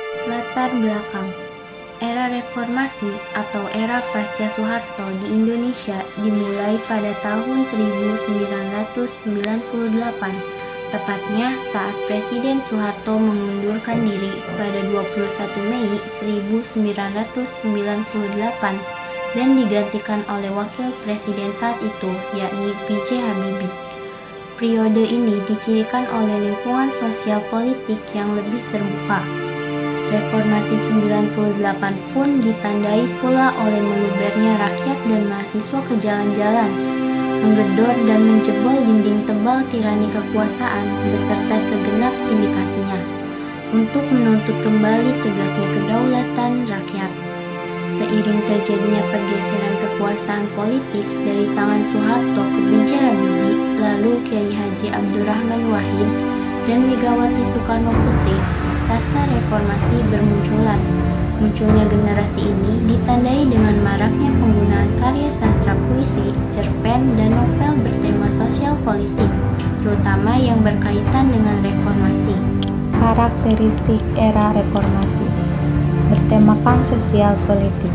Latar belakang era reformasi atau era pasca Soeharto di Indonesia dimulai pada tahun 1998, tepatnya saat Presiden Soeharto mengundurkan diri pada 21 Mei 1998 dan digantikan oleh Wakil Presiden saat itu, yakni B.J. Habibie. Periode ini dicirikan oleh lingkungan sosial politik yang lebih terbuka. Reformasi 98 pun ditandai pula oleh melubernya rakyat dan mahasiswa ke jalan-jalan, menggedor dan menjebol dinding tebal tirani kekuasaan beserta segenap sindikasinya, untuk menuntut kembali tegaknya kedaulatan rakyat. Seiring terjadinya pergeseran kekuasaan politik dari tangan Soeharto ke B.J. Habibie, lalu Kiai Haji Abdurrahman Wahid dan Megawati Soekarno Putri, sastra reformasi bermunculan. Munculnya generasi ini ditandai dengan maraknya penggunaan karya sastra puisi, cerpen, dan novel bertema sosial politik, terutama yang berkaitan dengan reformasi. Karakteristik era reformasi bertemakan sosial politik,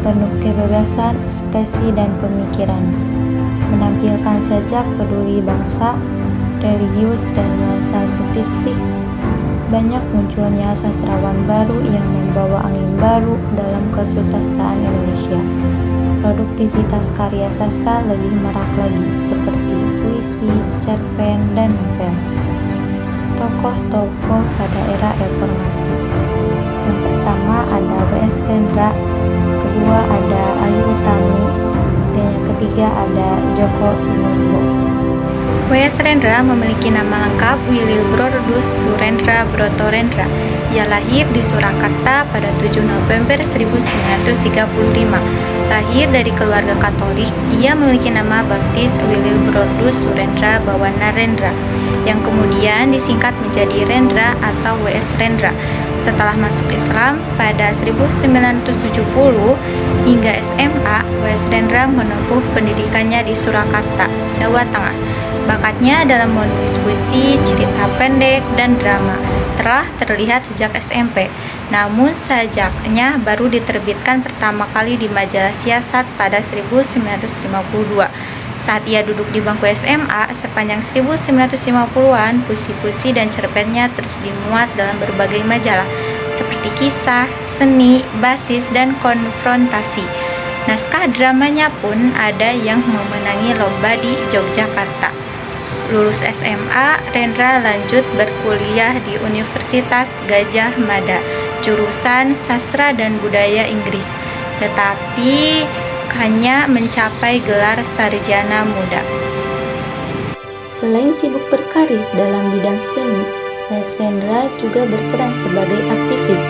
penuh kebebasan ekspresi dan pemikiran, menampilkan sejak peduli bangsa, religius dan nuansa sofistik. Banyak munculnya sastrawan baru yang membawa angin baru dalam kesusastraan Indonesia. Produktivitas karya sastra lebih marak lagi, seperti puisi, cerpen, dan novel. Tokoh-tokoh pada era reformasi. Yang pertama ada W.S. Rendra, kedua ada Ayu Utami, dan yang ketiga ada Djoko Widodo. W.S. Rendra memiliki nama lengkap Willibrordus Surendra Broto Rendra. Ia lahir di Surakarta pada 7 November 1935. Lahir dari keluarga Katolik, ia memiliki nama baptis Willibrordus Surendra Bawana Rendra, yang kemudian disingkat menjadi Rendra atau W.S. Rendra. Setelah masuk Islam pada 1970 hingga SMA, W.S. Rendra menempuh pendidikannya di Surakarta, Jawa Tengah. Bakatnya dalam menulis puisi, cerita pendek, dan drama telah terlihat sejak SMP. Namun sajaknya baru diterbitkan pertama kali di majalah Siasat pada 1952. Saat ia duduk di bangku SMA, sepanjang 1950-an, puisi-puisi dan cerpennya terus dimuat dalam berbagai majalah, seperti Kisah, Seni, Basis, dan Konfrontasi. Naskah dramanya pun ada yang memenangi lomba di Yogyakarta. Lulus SMA, Rendra lanjut berkuliah di Universitas Gadjah Mada, jurusan Sastra dan Budaya Inggris, tetapi hanya mencapai gelar sarjana muda. Selain sibuk berkarir dalam bidang seni, W.S. Rendra juga berperan sebagai aktivis.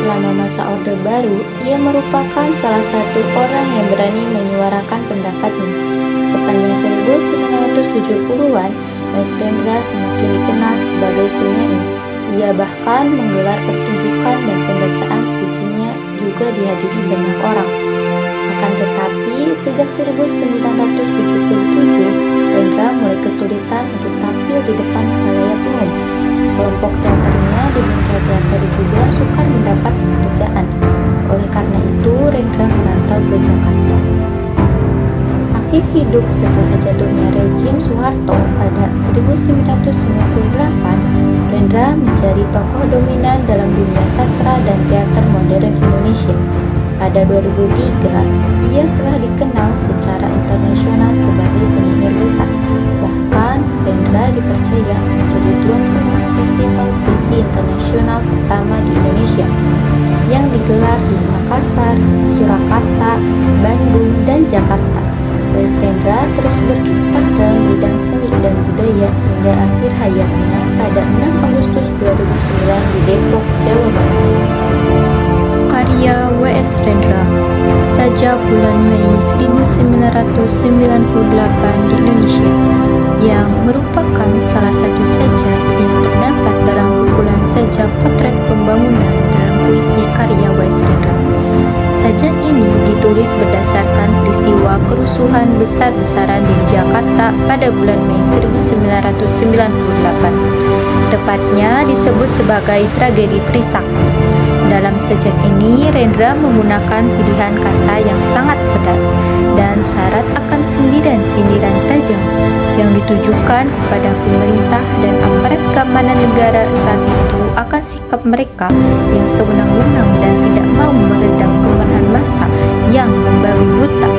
Selama masa Orde Baru, ia merupakan salah satu orang yang berani menyuarakan pendapatnya. Sepanjang 1970-an, W.S. Rendra semakin dikenal sebagai penyanyi. Ia bahkan menggelar pertunjukan dan pembacaan puisinya juga dihadiri banyak orang. Akan tetapi, sejak 1977, Rendra mulai kesulitan untuk tampil di depan khalayak umum. Kelompok teaternya di bengkel teater juga sukar mendapat pekerjaan. Oleh karena itu, Rendra merantau ke Jakarta. Akhir hidup setelah jatuhnya rejim Soeharto pada 1998, Rendra menjadi tokoh dominan dalam dunia sastra dan teater modern Indonesia. Pada 2003, ia telah dikenal secara internasional sebagai penyair besar. Bahkan, Rendra dipercaya menjadi tuan rumah Festival Puisi Internasional pertama di Indonesia, yang digelar di Makassar, Surakarta, Bandung, dan Jakarta. W.S. Rendra terus berkiprah dalam bidang seni dan budaya hingga akhir hayatnya pada 6 Agustus 2009 di Depok, Jawa Barat. Karya W.S. Rendra. Sajak bulan Mei 1998 di Indonesia, yang merupakan salah satu sajak yang terdapat dalam kumpulan sajak potret pembangunan dalam puisi karya W.S. Rendra. Sajak ini ditulis ditulis berdasarkan peristiwa kerusuhan besar-besaran di Jakarta pada bulan Mei 1998. Tepatnya disebut sebagai tragedi Trisakti. Dalam sejak ini, Rendra menggunakan pilihan kata yang sangat pedas dan syarat akan sindiran-sindiran tajam yang ditujukan kepada pemerintah dan aparat keamanan negara saat itu akan sikap mereka yang sewenang-wenang dan tidak mau meredam kemarahan massa yang membabi buta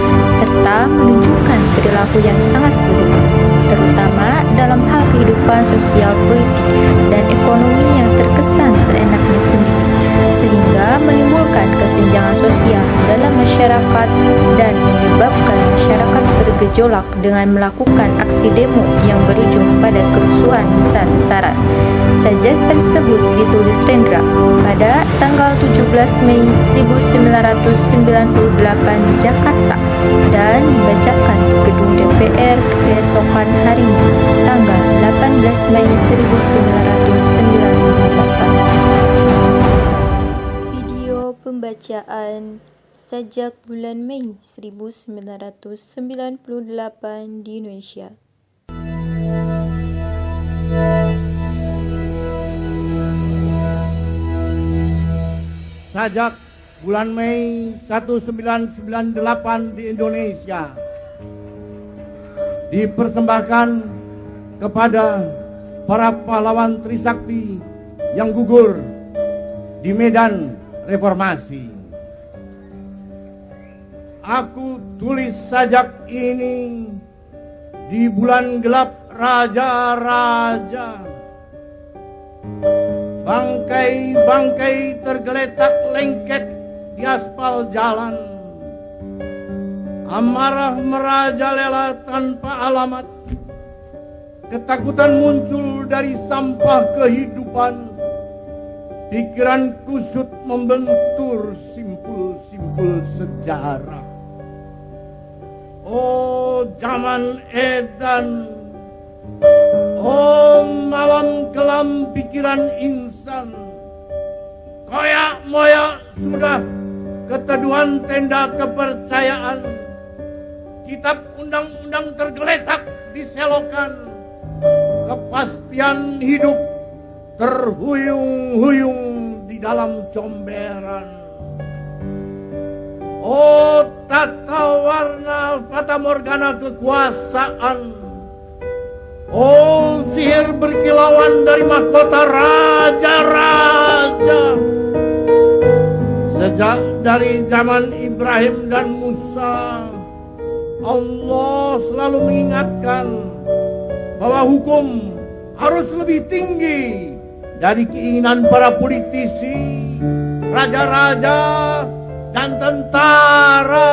serta menunjukkan perilaku yang sangat buruk, terutama dalam hal kehidupan sosial, politik, dan ekonomi yang terkesan seenaknya sendiri, sehingga menimbulkan kesenjangan sosial dalam masyarakat dan menyebabkan masyarakat bergejolak dengan melakukan aksi demo yang berujung pada kerusuhan besar-besaran. Sajak tersebut ditulis Rendra pada tanggal 17 Mei 1998 di Jakarta dan dibacakan di gedung DPR keesokan harinya, tanggal 18 Mei 1998. Video pembacaan Sajak bulan Mei 1998 di Indonesia. Sajak bulan Mei 1998 di Indonesia dipersembahkan kepada para pahlawan Trisakti yang gugur di medan reformasi. Aku tulis sajak ini di bulan gelap raja-raja. Bangkai-bangkai tergeletak lengket di aspal jalan. Amarah merajalela tanpa alamat. Ketakutan muncul dari sampah kehidupan. Pikiran kusut membentur simpul-simpul sejarah. Oh zaman edan, oh malam kelam pikiran insan. Koyak-moyak sudah keteduhan tenda kepercayaan. Kitab undang-undang tergeletak di selokan. Kepastian hidup terhuyung-huyung di dalam comberan. Oh tata warna fata morgana kekuasaan. Oh sihir berkilauan dari mahkota raja-raja. Sejak dari zaman Ibrahim dan Musa, Allah selalu mengingatkan bahwa hukum harus lebih tinggi dari keinginan para politisi, raja-raja, dan tentara.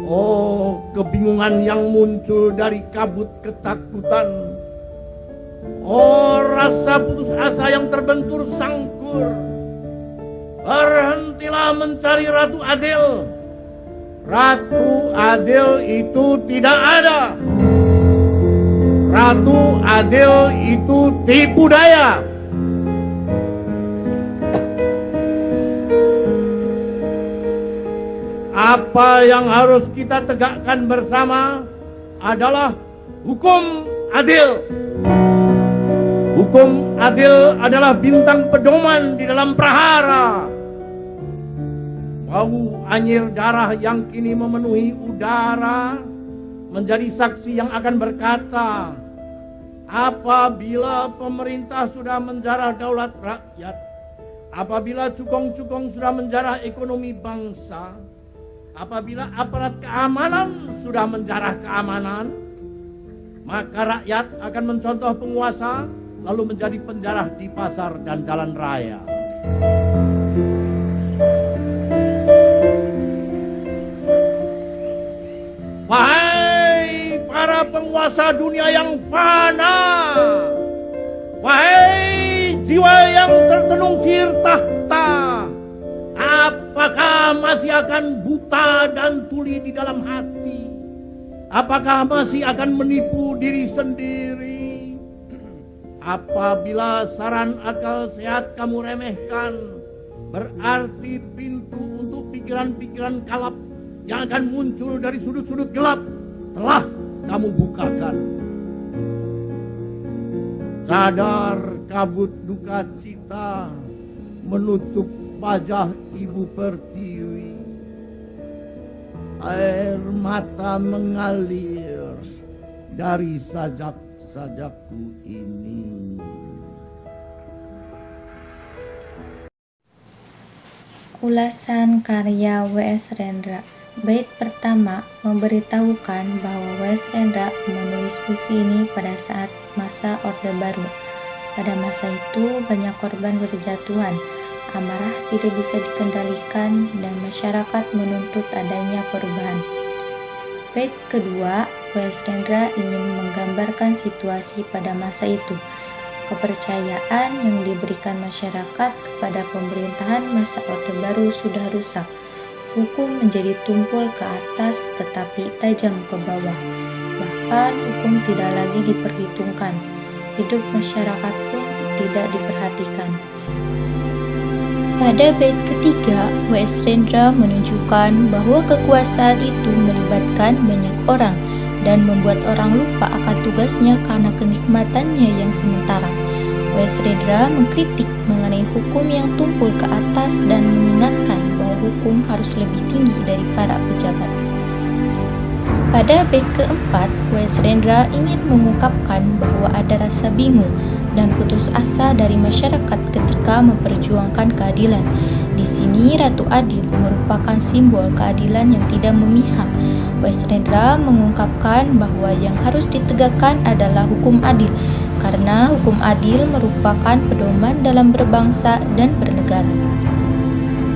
Oh, kebingungan yang muncul dari kabut ketakutan. Oh, rasa putus asa yang terbentur sangkur. Berhentilah mencari Ratu Adil. Ratu Adil itu tidak ada. Ratu Adil itu tipu daya. Apa yang harus kita tegakkan bersama adalah hukum adil. Hukum adil adalah bintang pedoman di dalam prahara. Bau anyir darah yang kini memenuhi udara menjadi saksi yang akan berkata, apabila pemerintah sudah menjarah daulat rakyat, apabila cukong-cukong sudah menjarah ekonomi bangsa, apabila aparat keamanan sudah menjarah keamanan, maka rakyat akan mencontoh penguasa lalu menjadi penjarah di pasar dan jalan raya. Wahai para penguasa dunia yang fana, wahai jiwa yang tertenung sihir tahta, apakah masih akan buta dan tuli di dalam hati? Apakah masih akan menipu diri sendiri? Apabila saran akal sehat kamu remehkan, berarti pintu untuk pikiran pikiran-pikiran kalap yang akan muncul dari sudut-sudut gelap telah kamu bukakan. Sadar kabut duka cita menutup wajah Ibu Pertiwi. Air mata mengalir dari sajak-sajakku ini. Ulasan karya W.S. Rendra. Bait pertama memberitahukan bahwa W.S. Rendra menulis puisi ini pada saat masa Orde Baru. Pada masa itu banyak korban berjatuhan, amarah tidak bisa dikendalikan, dan masyarakat menuntut adanya perubahan. Bait kedua, W.S. Rendra ingin menggambarkan situasi pada masa itu. Kepercayaan yang diberikan masyarakat kepada pemerintahan masa Orde Baru sudah rusak. Hukum menjadi tumpul ke atas tetapi tajam ke bawah. Bahkan hukum tidak lagi diperhitungkan. Hidup masyarakat pun tidak diperhatikan. Pada bait ketiga, W.S. Rendra menunjukkan bahwa kekuasaan itu melibatkan banyak orang dan membuat orang lupa akan tugasnya karena kenikmatannya yang sementara. W.S. Rendra mengkritik mengenai hukum yang tumpul ke atas dan mengingatkan bahwa hukum harus lebih tinggi dari para pejabat. Pada bait keempat, W.S. Rendra ingin mengungkapkan bahwa ada rasa bingung dan putus asa dari masyarakat ketika memperjuangkan keadilan. Di sini Ratu Adil merupakan simbol keadilan yang tidak memihak. W.S. Rendra mengungkapkan bahwa yang harus ditegakkan adalah hukum adil, karena hukum adil merupakan pedoman dalam berbangsa dan bernegara.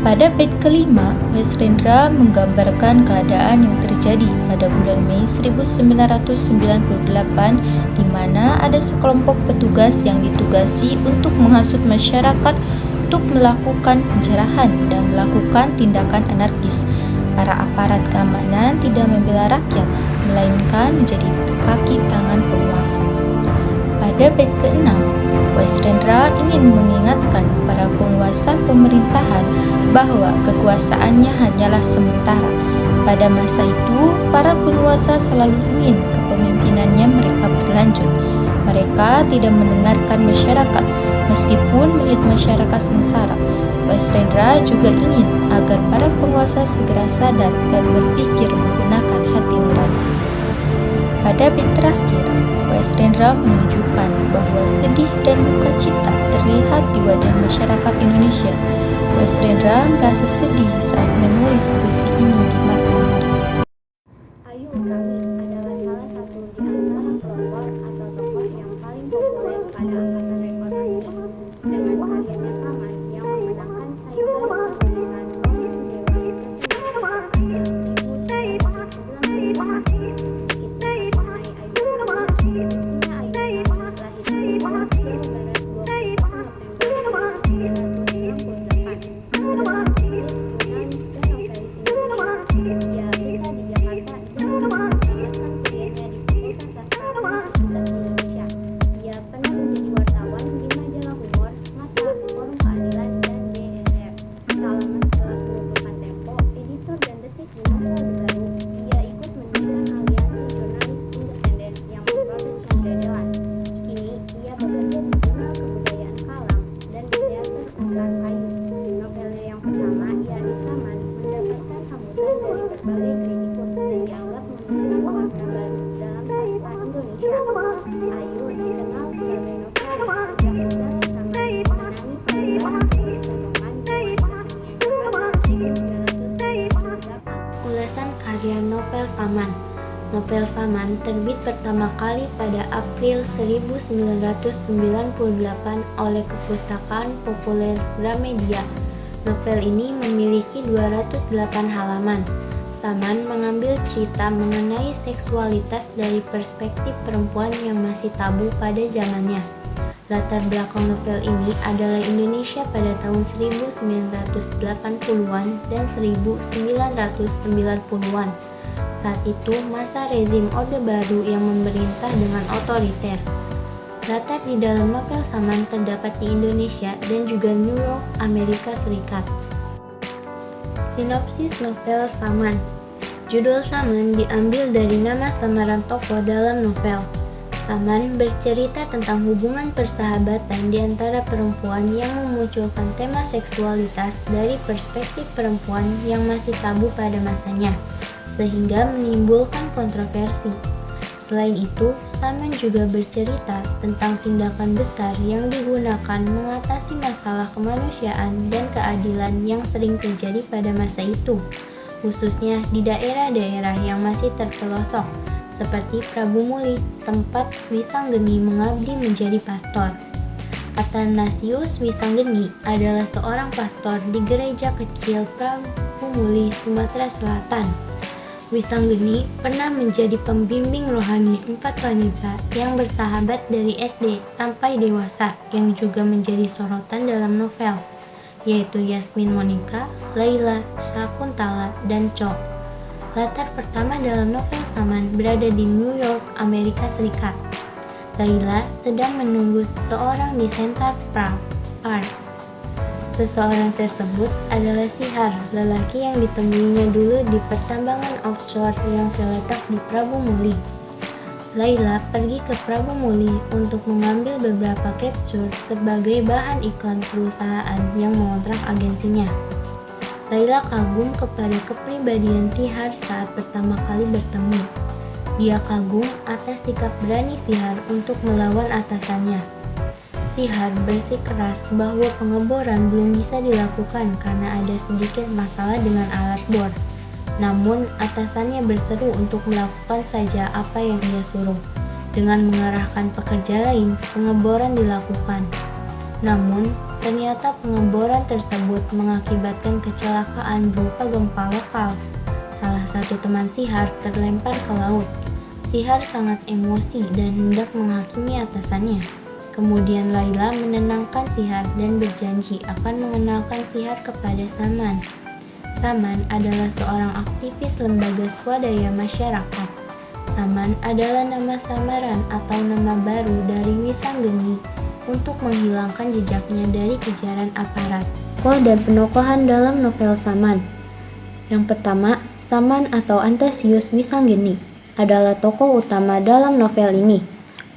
Pada bait kelima, W.S. Rendra menggambarkan keadaan yang terjadi pada bulan Mei 1998, di mana ada sekelompok petugas yang ditugasi untuk menghasut masyarakat untuk melakukan penjarahan dan melakukan tindakan anarkis. Para aparat keamanan tidak membela rakyat, melainkan menjadi kaki tangan penguasa. Pada bait ke-6, W.S. Rendra ingin mengingatkan para penguasa pemerintahan bahwa kekuasaannya hanyalah sementara. Pada masa itu, para penguasa selalu ingin kepemimpinannya mereka berlanjut. Mereka tidak mendengarkan masyarakat, meskipun melihat masyarakat sengsara. W.S. Rendra juga ingin agar para penguasa segera sadar dan berpikir menggunakan hati nurani. Pada bait terakhir, W.S. Rendra menunjukkan bahwa sedih dan duka cita terlihat di wajah masyarakat Indonesia. W.S. Rendra merasa sedih saat menulis puisi ini di masa itu. Ayu Utami adalah salah satu di antara pelopor atau tokoh yang paling populer pada angkatan reformasi. Dengan karyanya Saman yang memenangkan sayembara penulisan Komik Dewan Kesenian yang 1990. Sedikit singkat mengenai Ayu Utami. Mestinya Ayu Utami lahir di Jawa Barat 21 November 1968. Adalah penulis, jurnalis, dan novelis Indonesia. Ia besar di Jakarta dan melanjutkan kuliahnya di Fakultas Sastra Universitas Indonesia. Ia pernah menjadi wartawan di majalah Humor, Mata, Forum Keadilan, dan DNR. Tak lama setelah mengumpulkan Tempo, editor dan Detik di masa Orde Baru, ia ikut mendirikan aliansi jurnalis independen yang memprotes pembedalan. Kini, ia bekerja di Jurnal Kebudayaan Kalam dan di Teater Ukiran Kayu. Novelnya yang pertama, yakni Saman, mendapatkan sambutan dari berbagai kritikus dan dianggap memberikan warna baru dalam sastra Indonesia. Ayu dikenal sebagai novelis sejak menulis Saman mengenangi sayembara penulisan roman Dewan Kesenian Jakarta 1998. Ulasan karya Novel Saman. Novel Saman terbit pertama kali pada April 1998 oleh Perpustakaan Populer Gramedia. Novel ini memiliki 208 halaman. Saman mengambil cerita mengenai seksualitas dari perspektif perempuan yang masih tabu pada zamannya. Latar belakang novel ini adalah Indonesia pada tahun 1980-an dan 1990-an. Saat itu masa rezim Orde Baru yang memerintah dengan otoriter. Latar di dalam novel Saman terdapat di Indonesia dan juga New York, Amerika Serikat. Sinopsis novel Saman. Judul Saman diambil dari nama samaran tokoh dalam novel. Saman bercerita tentang hubungan persahabatan di antara perempuan yang memunculkan tema seksualitas dari perspektif perempuan yang masih tabu pada masanya, sehingga menimbulkan kontroversi. Selain itu, Saman juga bercerita tentang tindakan besar yang digunakan mengatasi masalah kemanusiaan dan keadilan yang sering terjadi pada masa itu, khususnya di daerah-daerah yang masih terpelosok, seperti Prabu Muli, tempat Wisanggeni mengabdi menjadi pastor. Athanasius Wisanggeni adalah seorang pastor di gereja kecil Prabu Muli, Sumatera Selatan. Wisanggeni pernah menjadi pembimbing rohani 4 wanita yang bersahabat dari SD sampai dewasa yang juga menjadi sorotan dalam novel, yaitu Yasmin Monica, Laila, Sakuntala, dan Cho. Latar pertama dalam novel Saman berada di New York, Amerika Serikat. Laila sedang menunggu seseorang di Central Park. Seseorang tersebut adalah Sihar, lelaki yang ditemuinya dulu di pertambangan offshore yang terletak di Prabu Muli. Laila pergi ke Prabu Muli untuk mengambil beberapa capture sebagai bahan iklan perusahaan yang mengontrak agensinya. Laila kagum kepada kepribadian Sihar saat pertama kali bertemu. Dia kagum atas sikap berani Sihar untuk melawan atasannya. Sihar bersikeras bahwa pengeboran belum bisa dilakukan karena ada sedikit masalah dengan alat bor. Namun, atasannya berseru untuk melakukan saja apa yang ia suruh. Dengan mengarahkan pekerja lain, pengeboran dilakukan. Namun, ternyata pengeboran tersebut mengakibatkan kecelakaan berupa gempa lokal. Salah satu teman Sihar terlempar ke laut. Sihar sangat emosi dan hendak menghakimi atasannya. Kemudian Laila menenangkan Sihar dan berjanji akan mengenalkan Sihar kepada Saman. Saman adalah seorang aktivis lembaga swadaya masyarakat. Saman adalah nama samaran atau nama baru dari Wisanggeni untuk menghilangkan jejaknya dari kejaran aparat. Tokoh dan penokohan dalam novel Saman. Yang pertama, Saman atau Anthasius Wisanggeni adalah tokoh utama dalam novel ini.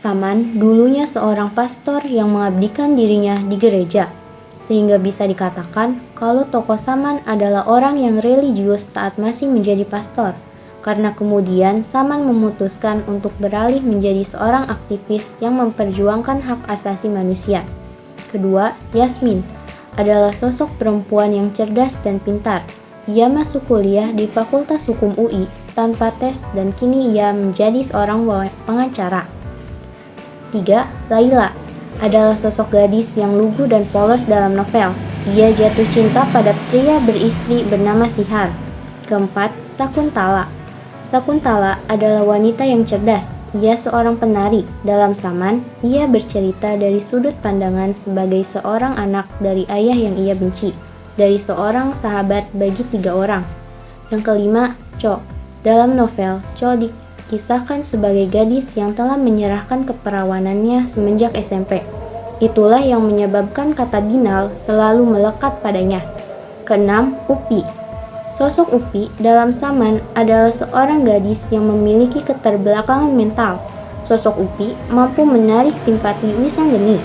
Saman dulunya seorang pastor yang mengabdikan dirinya di gereja, sehingga bisa dikatakan kalau tokoh Saman adalah orang yang religius saat masih menjadi pastor, karena kemudian Saman memutuskan untuk beralih menjadi seorang aktivis yang memperjuangkan hak asasi manusia. Kedua, Yasmin adalah sosok perempuan yang cerdas dan pintar. Ia masuk kuliah di Fakultas Hukum UI tanpa tes dan kini ia menjadi seorang pengacara. 3. Laila adalah sosok gadis yang lugu dan polos dalam novel. Ia jatuh cinta pada pria beristri bernama Sihar. Keempat, Sakuntala. Sakuntala adalah wanita yang cerdas. Ia seorang penari. Dalam Saman, ia bercerita dari sudut pandangan sebagai seorang anak dari ayah yang ia benci, dari seorang sahabat bagi 3 orang. Yang kelima, Cho. Dalam novel, Cho kisahkan sebagai gadis yang telah menyerahkan keperawanannya semenjak SMP. Itulah yang menyebabkan kata binal selalu melekat padanya. Keenam, Upi. Sosok Upi dalam Saman adalah seorang gadis yang memiliki keterbelakangan mental. Sosok Upi mampu menarik simpati Wisanggeni.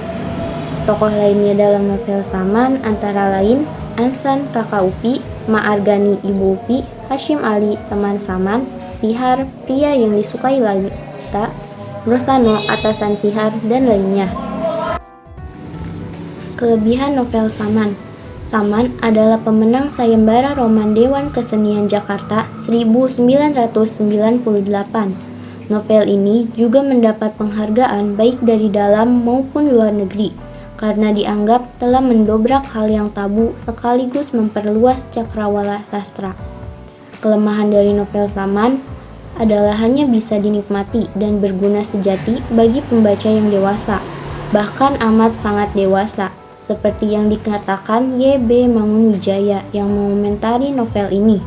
Tokoh lainnya dalam novel Saman antara lain Ansan, kakak Upi, Ma'argani, ibu Upi, Hashim Ali, teman Saman, Sihar, pria yang disukai Laila, Rosano, atasan Sihar, dan lainnya. Kelebihan novel Saman. Saman adalah pemenang sayembara roman Dewan Kesenian Jakarta 1998. Novel ini juga mendapat penghargaan baik dari dalam maupun luar negeri, karena dianggap telah mendobrak hal yang tabu sekaligus memperluas cakrawala sastra. Kelemahan dari novel Saman adalah hanya bisa dinikmati dan berguna sejati bagi pembaca yang dewasa, bahkan amat sangat dewasa, seperti yang dikatakan Y.B. Mangunwijaya yang mengomentari novel ini.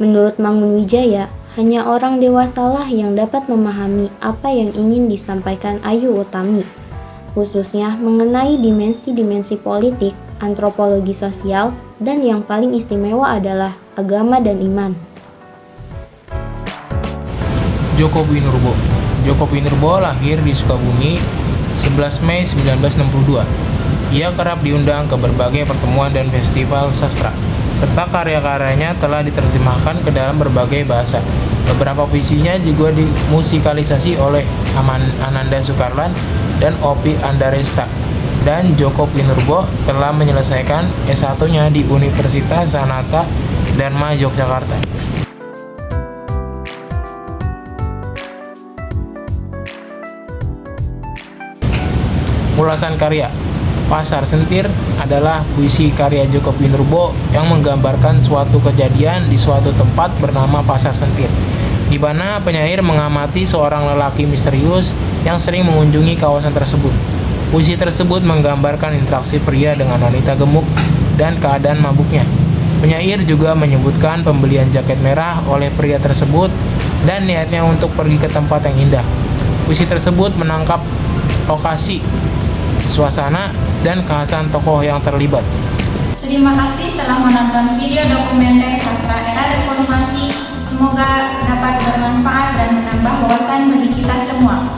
Menurut Mangunwijaya, hanya orang dewasalah yang dapat memahami apa yang ingin disampaikan Ayu Utami, khususnya mengenai dimensi-dimensi politik, antropologi sosial, dan yang paling istimewa adalah agama dan iman. Djoko Winurbo. Djoko Winurbo lahir di Sukabumi 11 Mei 1962. Ia kerap diundang ke berbagai pertemuan dan festival sastra, serta karya-karyanya telah diterjemahkan ke dalam berbagai bahasa. Beberapa puisinya juga dimusikalisasi oleh Ananda Soekarlan dan Oppie Andaresta. Dan Djoko Winurbo telah menyelesaikan S1-nya di Universitas Sanata Dharma Yogyakarta. Ulasan karya. Pasar Sentir adalah puisi karya Djoko Winurbo yang menggambarkan suatu kejadian di suatu tempat bernama Pasar Sentir, di mana penyair mengamati seorang lelaki misterius yang sering mengunjungi kawasan tersebut. Puisi tersebut menggambarkan interaksi pria dengan wanita gemuk dan keadaan mabuknya. Penyair juga menyebutkan pembelian jaket merah oleh pria tersebut dan niatnya untuk pergi ke tempat yang indah. Puisi tersebut menangkap lokasi, suasana, dan kekhasan tokoh yang terlibat. Terima kasih telah menonton video dokumenter Sastra Era Reformasi. Semoga dapat bermanfaat dan menambah wawasan bagi kita semua.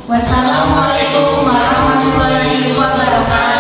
Wassalamualaikum warahmatullahi wabarakatuh.